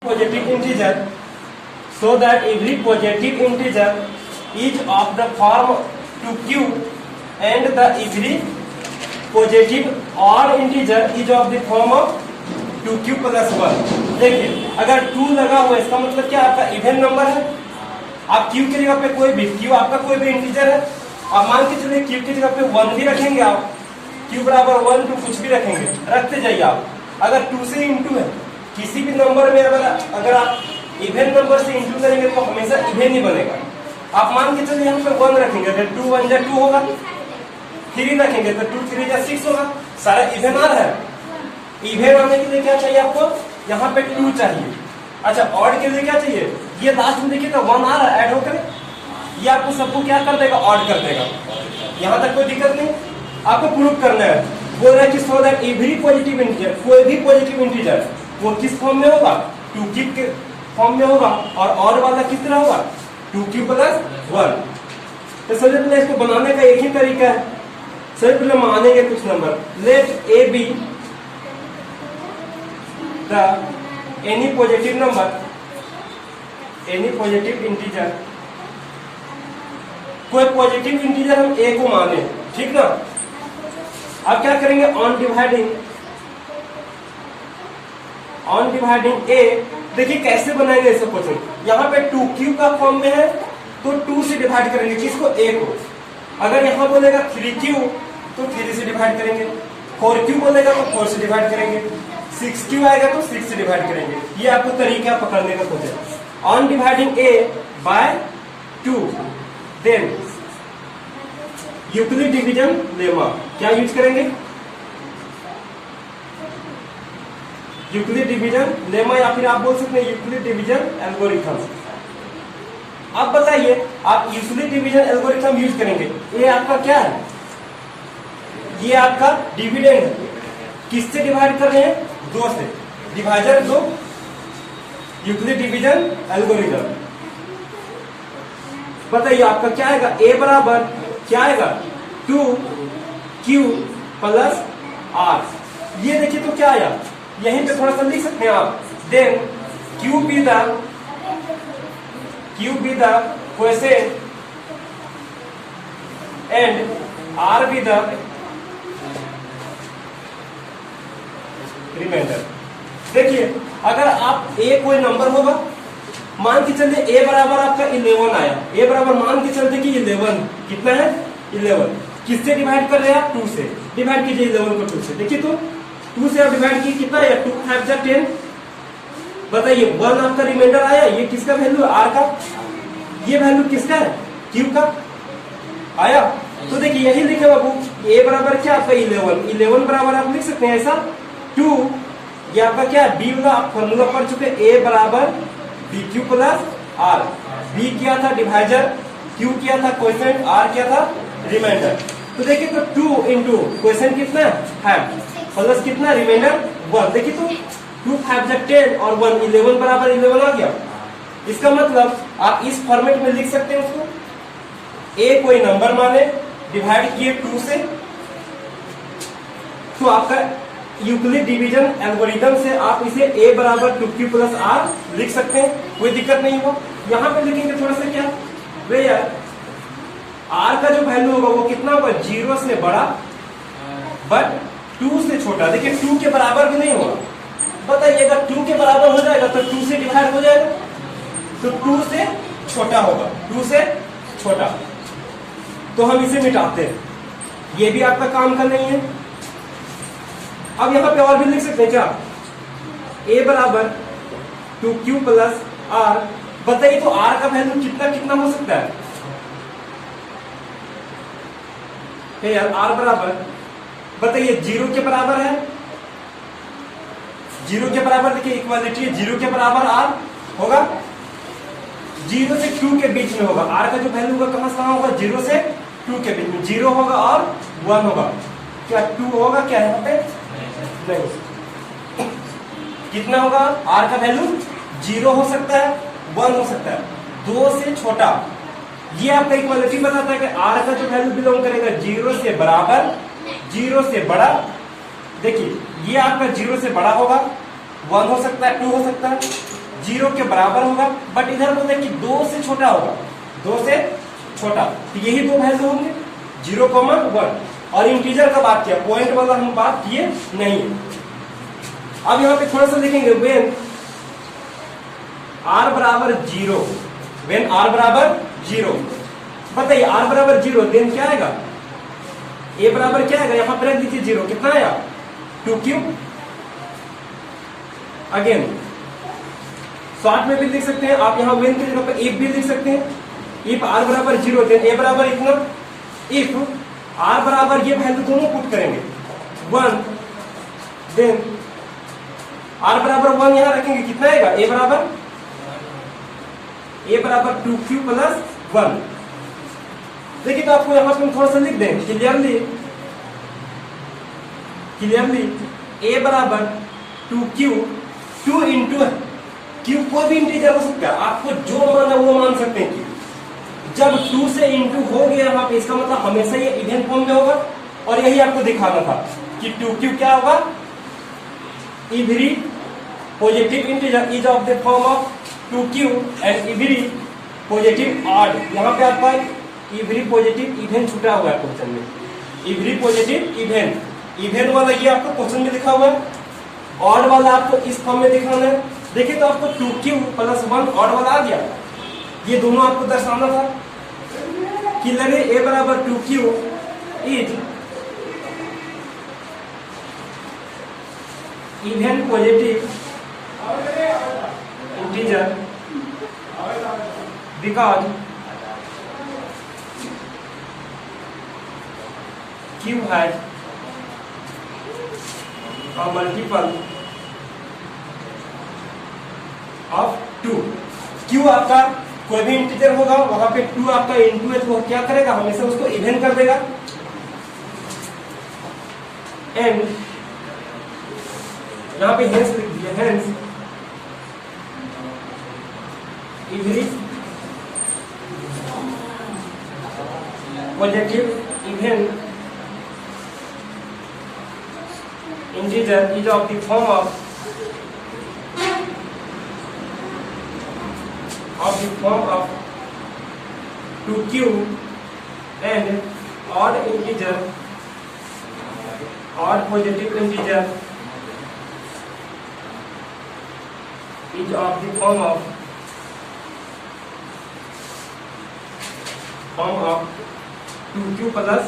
positive integer so that every positive integer is of the form 2q and the every positive odd integer is of the form of 2q plus 1। देखिए अगर 2 लगा हुआ इसका मतलब क्या आपका even number है। आप q की जगह पे कोई भी q आपका कोई भी इंटीजर है, आप मान के चलिए q की जगह पे 1 भी रखेंगे, आप q बराबर 1 2 कुछ भी रखेंगे, रखते जाइए आप। अगर 2 से इंटू है किसी भी नंबर में, अगर आप इवन नंबर से इंटू करेंगे तो हमेशा इवन ही बनेगा। आप मान के चलिए यहाँ पे 1 रखेंगे तो 2 1 जा 2 होगा, 3 रखेंगे तो 2 3 जा 6 होगा, सारा इवन आ रहा है। इवन आने के लिए क्या चाहिए आपको, यहाँ पे 2 चाहिए। अच्छा ऑड के लिए क्या चाहिए, ये लास्ट में देखिए तो 1 आ रहा है ऐड होकर, ये आपको सबको क्या कर देगा, ऑड कर देगा। यहाँ तक कोई दिक्कत नहीं, आपको प्रूव करना है। बोल रहा है कि so that every positive integer, कोई भी पॉजिटिव इंटीजर वो किस फॉर्म में होगा, 2q के फॉर्म में होगा, और ऑड वाला कितना होगा 2q प्लस 1। तो सबसे पहले इसको बनाने का एक ही तरीका है, सबसे पहले मानेंगे कुछ number. Let a be the any positive number, any positive integer, कोई पॉजिटिव इंटीजर हम ए को माने, ठीक ना। अब क्या करेंगे, ऑन डिवाइडिंग ए। देखिए कैसे बनाएंगे इसका क्वेश्चन, यहाँ पे 2q का फॉर्म में है तो 2 से डिवाइड करेंगे किसको, a को। अगर यहाँ बोलेगा 3q तो 3 से डिवाइड करेंगे, 4q बोलेगा तो 4 से डिवाइड करेंगे, 6q आएगा तो 6 से डिवाइड करेंगे। ये आपको तरीका पकड़ने का question. On dividing a by 2 then Euclid division lemma क्या यूज करेंगे, यूक्लिड डिवीजन लेमा, या फिर आप बोल सकते हैं यूक्लिड डिवीजन एल्गोरिथम। अब बताइए आप यूक्लिड डिवीजन एल्गोरिथम यूज करेंगे, ये आपका क्या है, ये आपका डिविडेंड है। किससे डिवाइड कर रहे हैं, 2 से, डिवाइजर 2, यूक्लिड डिवीजन एल्गोरिथम। बताइए आपका क्या आएगा, a बराबर क्या आएगा 2q प्लस r। ये देखिए तो क्या आया, यहीं पे थोड़ा सा लिख सकते हैं आप। Then q be the question and r be the remainder. देखिए अगर आप a कोई नंबर होगा, मान के चलिए a बराबर आपका 11 आया, a बराबर मान के चलते कि 11 कितना है 11, किससे डिवाइड कर रहे हैं आप, 2 से। डिवाइड कीजिए 11 को 2 से, देखिए तो 2 से आप डिवाइड कीजिए कितना आया, 2 5 जा 10। बताइए 1 आपका रिमाइंडर आया, ये किसका वैल्यू है, r का, ये वैल्यू किसका है, q का आया। तो देखिए यही लिखे बाबू, a बराबर क्या आपका 11 बराबर आप लिख सकते हैं ऐसा 2, ये आपका क्या है, b वाला आप फॉर्मूला पढ़ चुके, a बराबर bq प्लस r। b क्या था डिवाइजर, q क्या था क्वोशिएंट, r क्या था रिमाइंडर। तो देखिए तो 2 इंटू क्वोशिएंट कितना है 5 प्लस कितना रिमाइंडर 1। देखिए तो 2 5 जा 10 और 1 11 बराबर 11 आ गया। इसका मतलब आप इस फॉर्मेट में लिख सकते हैं उसको, a कोई नंबर माने, डिवाइड किए 2 से, तो आपका यूक्लिड डिवीजन एल्गोरिथम से आप इसे a बराबर 2q प्लस r लिख सकते हैं, कोई दिक्कत नहीं हो। यहाँ पे लिखेंगे थोड़ा सा क्या, वे यार r का जो वैल्यू होगा वो कितना होगा, 0 से बड़ा बट 2 से छोटा। देखिए 2 के बराबर भी नहीं होगा। बताइए अगर 2 के बराबर हो जाएगा तो 2 से डिवाइड हो जाएगा, तो 2 से छोटा होगा, 2 से छोटा, तो हम इसे मिटाते हैं, ये भी आपका काम का नहीं है। अब यहाँ पे और भी लिख सकते हैं क्या, a बराबर 2q प्लस r। बताइए तो r का वैल्यू कितना कितना हो सकता है, यार r बराबर, बताइए 0 के बराबर है, 0 के बराबर, देखिए इक्वालिटी 0 के बराबर r होगा, 0 से 2 के बीच में होगा। r का जो वैल्यू होगा कहां से कहां होगा, 0 से 2 के बीच में, 0 होगा और 1 होगा। क्या 2 होगा क्या यहाँ पे, नहीं, कितना होगा, r का वैल्यू 0 हो सकता है, 1 हो सकता है, 2 से छोटा। ये आपका इक्वालिटी बताता है कि r का जो वैल्यू बिलोंग करेगा 0 से बराबर, 0 से बड़ा। देखिए ये आपका 0 से बड़ा होगा, 1 हो सकता है, 2 हो सकता है, 0 के बराबर होगा, बट इधर बोलते हैं कि 2 से छोटा होगा, 2 से छोटा, तो यही दो वैल्यू होंगे 0,1। और इंटीजर का बात किया, पॉइंट वाला हम बात किए नहीं। अब यहाँ पे थोड़ा सा देखेंगे, व्हेन r बराबर 0, व्हेन r बराबर 0, बताइए r बराबर 0 देन क्या आएगा, a बराबर क्या आएगा, यहाँ पर रख दीजिए 0, कितना आया 2q। अगेन शॉर्ट में भी लिख सकते हैं आप, यहाँ व्हेन की जगह पे इफ भी लिख सकते हैं। इफ r बराबर 0 देन a बराबर इतना, इफ r बराबर ये वैल्यू दोनों पुट करेंगे 1, देन r बराबर 1 यहाँ रखेंगे, कितना आएगा a बराबर 2q प्लस 1। देखिए तो आपको यहाँ पे हम थोड़ा सा लिख दें क्लियरली, a बराबर 2q, 2 इंटू q कोई भी इंटीजर हो सकता है, आपको जो माना वो मान सकते हैं। q जब 2 से इंटू हो गया वहां पे, इसका मतलब हमेशा ये इवन फॉर्म में होगा, और यही आपको दिखाना था कि 2q क्या होगा, every positive integer is of the form of 2q and every positive odd. यहाँ पे आपका एवरी पॉजिटिव इवन छूटा हुआ है क्वेश्चन में, एवरी पॉजिटिव इवन वाला ये आपको क्वेश्चन में लिखा हुआ है, ऑड वाला आपको इस फॉर्म में दिखाना है। देखिए तो आपको 2q प्लस 1 ऑड वाला आ गया, ये दोनों आपको दर्शाना था कि लगे a बराबर 2q is even positive integer because q has a multiple of 2। q आपका कोई भी इंटीजर होगा, वहां पे 2 आपका इंटू है, तो क्या करेगा, हमेशा उसको इवन कर देगा। एंड यहाँ पे हेंस लिख दिया, hence every positive even integer is of the form of of 2q and odd integer, odd positive integer is of the form of 2q plus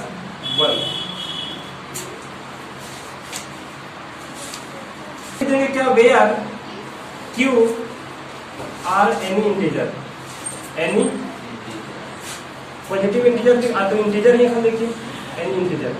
1। देंगे क्या, where q are any integer, any positive integer, तो integer ही लिखिए any integer.